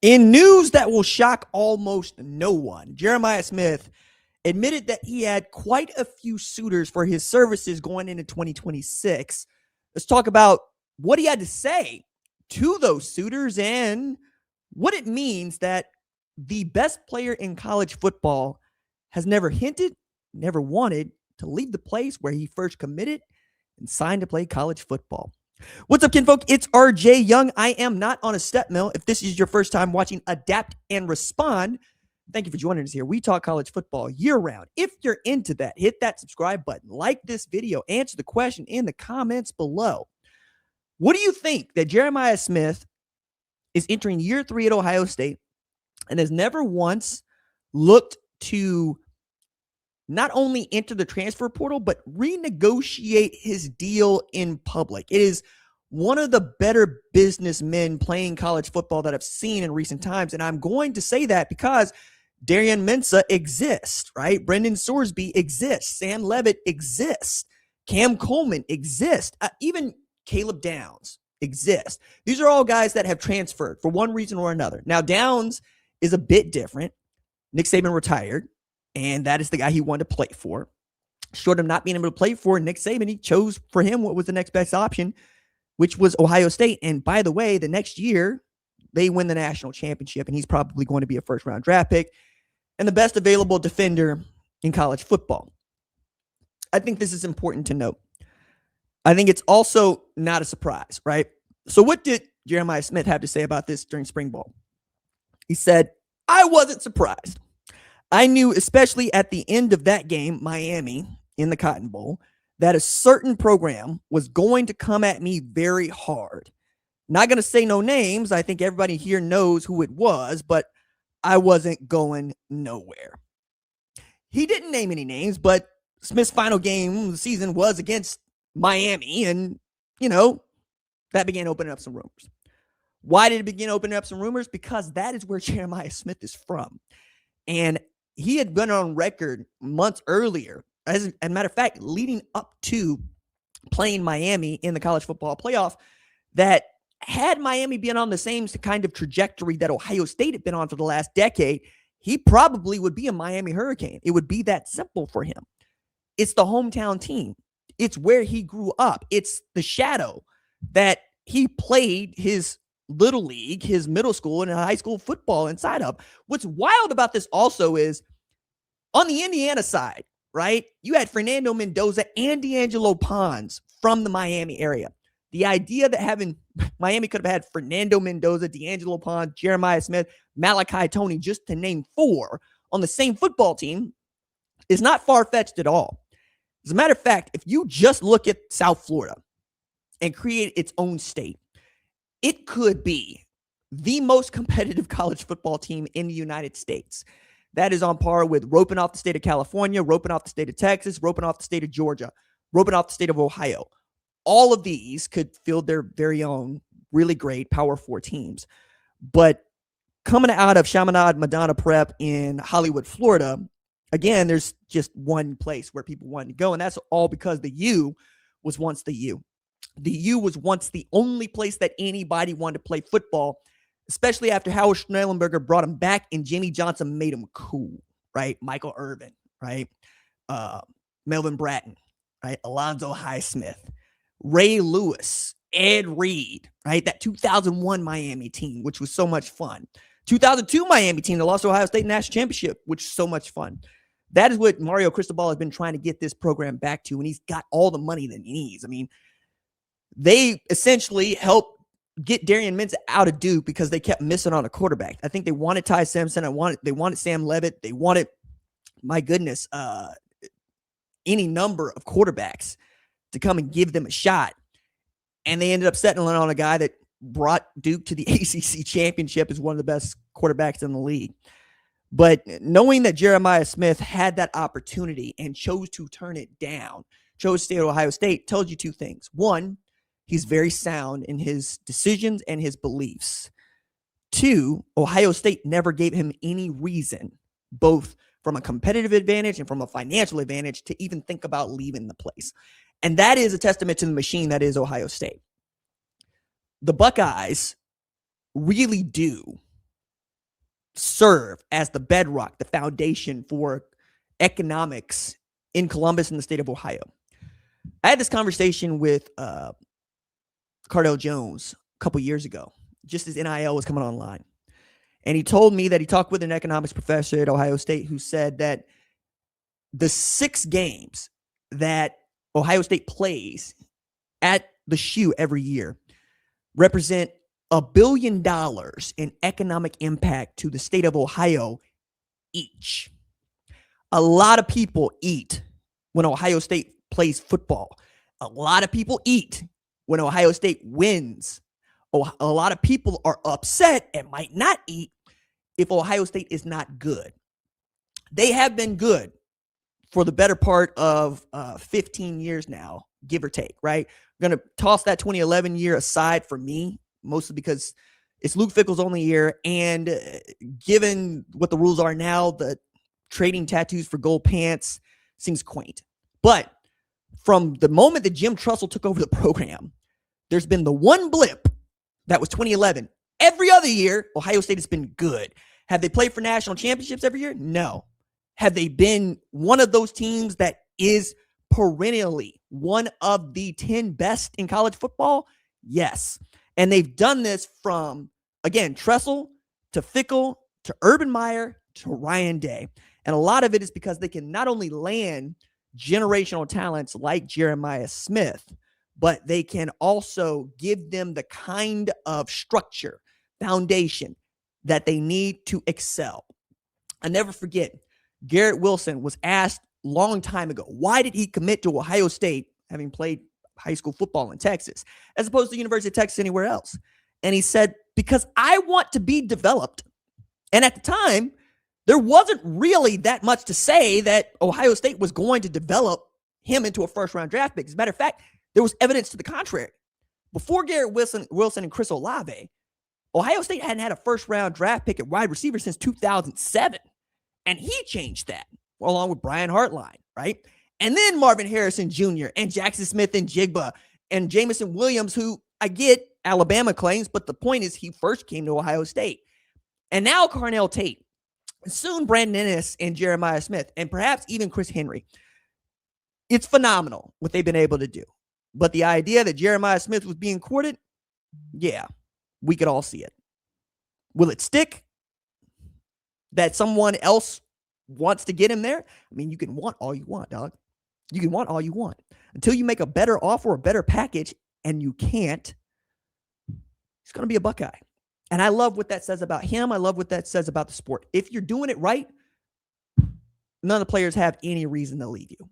In news that will shock almost no one, Jeremiah Smith admitted that he had quite a few suitors for his services going into 2026. Let's talk about what he had to say to those suitors and what it means that the best player in college football has never hinted, never wanted to leave the place where he first committed and signed to play college football. What's up, kinfolk? It's RJ Young. I am not on a step mill. If this is your first time watching Adapt and Respond, thank you for joining us here. We talk college football year round. If you're into that, hit that subscribe button, like this video, answer the question in the comments below. What do you think that Jeremiah Smith is entering year 3 at Ohio State and has never once looked to not only enter the transfer portal, but renegotiate his deal in public? It is one of the better businessmen playing college football that I've seen in recent times. And I'm going to say that because Darian Mensah exists, right? Brendan Sorsby exists. Sam Levitt exists. Cam Coleman exists. Even Caleb Downs exists. These are all guys that have transferred for one reason or another. Now, Downs is a bit different. Nick Saban retired, and that is the guy he wanted to play for. Short of not being able to play for Nick Saban, he chose for him what was the next best option, which was Ohio State. And by the way, the next year, they win the national championship, and he's probably going to be a first-round draft pick and the best available defender in college football. I think this is important to note. I think it's also not a surprise, right? So what did Jeremiah Smith have to say about this during spring ball? He said, I wasn't surprised. I knew, especially at the end of that game, Miami in the Cotton Bowl, that a certain program was going to come at me very hard. Not going to say no names. I think everybody here knows who it was, but I wasn't going nowhere. He didn't name any names, but Smith's final game of the season was against Miami, and, that began opening up some rumors. Why did it begin opening up some rumors? Because that is where Jeremiah Smith is from. And he had been on record months earlier, as a matter of fact, leading up to playing Miami in the college football playoff, that had Miami been on the same kind of trajectory that Ohio State had been on for the last decade, he probably would be a Miami Hurricane. It would be that simple for him. It's the hometown team. It's where he grew up. It's the shadow that he played his little league, his middle school, and high school football inside of. What's wild about this also is on the Indiana side, right? You had Fernando Mendoza and D'Angelo Pons from the Miami area. The idea that Miami could have had Fernando Mendoza, D'Angelo Pons, Jeremiah Smith, Malachi Toney, just to name 4 on the same football team is not far-fetched at all. As a matter of fact, if you just look at South Florida and create its own state, it could be the most competitive college football team in the United States. That is on par with roping off the state of California, roping off the state of Texas, roping off the state of Georgia, roping off the state of Ohio. All of these could field their very own really great Power 4 teams. But coming out of Chaminade Madonna Prep in Hollywood, Florida, again, there's just one place where people wanted to go, and that's all because the U was once the U. The U was once the only place that anybody wanted to play football, especially after Howard Schnellenberger brought him back and Jimmy Johnson made him cool, right? Michael Irvin, right? Melvin Bratton, right? Alonzo Highsmith, Ray Lewis, Ed Reed, right? That 2001 Miami team, which was so much fun. 2002 Miami team that lost Ohio State National Championship, which is so much fun. That is what Mario Cristobal has been trying to get this program back to, and he's got all the money that he needs. I mean, they essentially helped get Darian Mensah out of Duke because they kept missing on a quarterback. I think they wanted Ty Simpson. They wanted Sam Levitt. They wanted, my goodness, any number of quarterbacks to come and give them a shot. And they ended up settling on a guy that brought Duke to the ACC championship as one of the best quarterbacks in the league. But knowing that Jeremiah Smith had that opportunity and chose to turn it down, chose to stay at Ohio State, tells you 2 things. One, he's very sound in his decisions and his beliefs. 2, Ohio State never gave him any reason, both from a competitive advantage and from a financial advantage, to even think about leaving the place. And that is a testament to the machine that is Ohio State. The Buckeyes really do serve as the bedrock, the foundation for economics in Columbus and the state of Ohio. I had this conversation with Cardell Jones a couple years ago, just as NIL was coming online. And he told me that he talked with an economics professor at Ohio State who said that the 6 games that Ohio State plays at the shoe every year represent $1 billion in economic impact to the state of Ohio each. A lot of people eat when Ohio State plays football. A lot of people eat when Ohio State wins. A lot of people are upset and might not eat if Ohio State is not good. They have been good for the better part of 15 years now, give or take, right? I'm going to toss that 2011 year aside for me, mostly because it's Luke Fickell's only year. And given what the rules are now, the trading tattoos for gold pants seems quaint. But from the moment that Jim Trussell took over the program, there's been the one blip that was 2011. Every other year, Ohio State has been good. Have they played for national championships every year? No. Have they been one of those teams that is perennially one of the 10 best in college football? Yes. And they've done this from, again, Tressel to Fickell to Urban Meyer to Ryan Day. And a lot of it is because they can not only land generational talents like Jeremiah Smith, but they can also give them the kind of structure, foundation that they need to excel. I never forget, Garrett Wilson was asked a long time ago, why did he commit to Ohio State, having played high school football in Texas, as opposed to the University of Texas anywhere else? And he said, because I want to be developed. And at the time, there wasn't really that much to say that Ohio State was going to develop him into a first-round draft pick. As a matter of fact, there was evidence to the contrary. Before Garrett Wilson and Chris Olave, Ohio State hadn't had a first-round draft pick at wide receiver since 2007. And he changed that, along with Brian Hartline, right? And then Marvin Harrison Jr. and Jackson Smith and Jigba and Jamison Williams, who I get Alabama claims, but the point is he first came to Ohio State. And now Carnell Tate, soon Brandon Ennis and Jeremiah Smith, and perhaps even Chris Henry. It's phenomenal what they've been able to do. But the idea that Jeremiah Smith was being courted, yeah, we could all see it. Will it stick? That someone else wants to get him there? I mean, you can want all you want, dog. You can want all you want. Until you make a better offer, a better package, and you can't, he's going to be a Buckeye. And I love what that says about him. I love what that says about the sport. If you're doing it right, none of the players have any reason to leave you.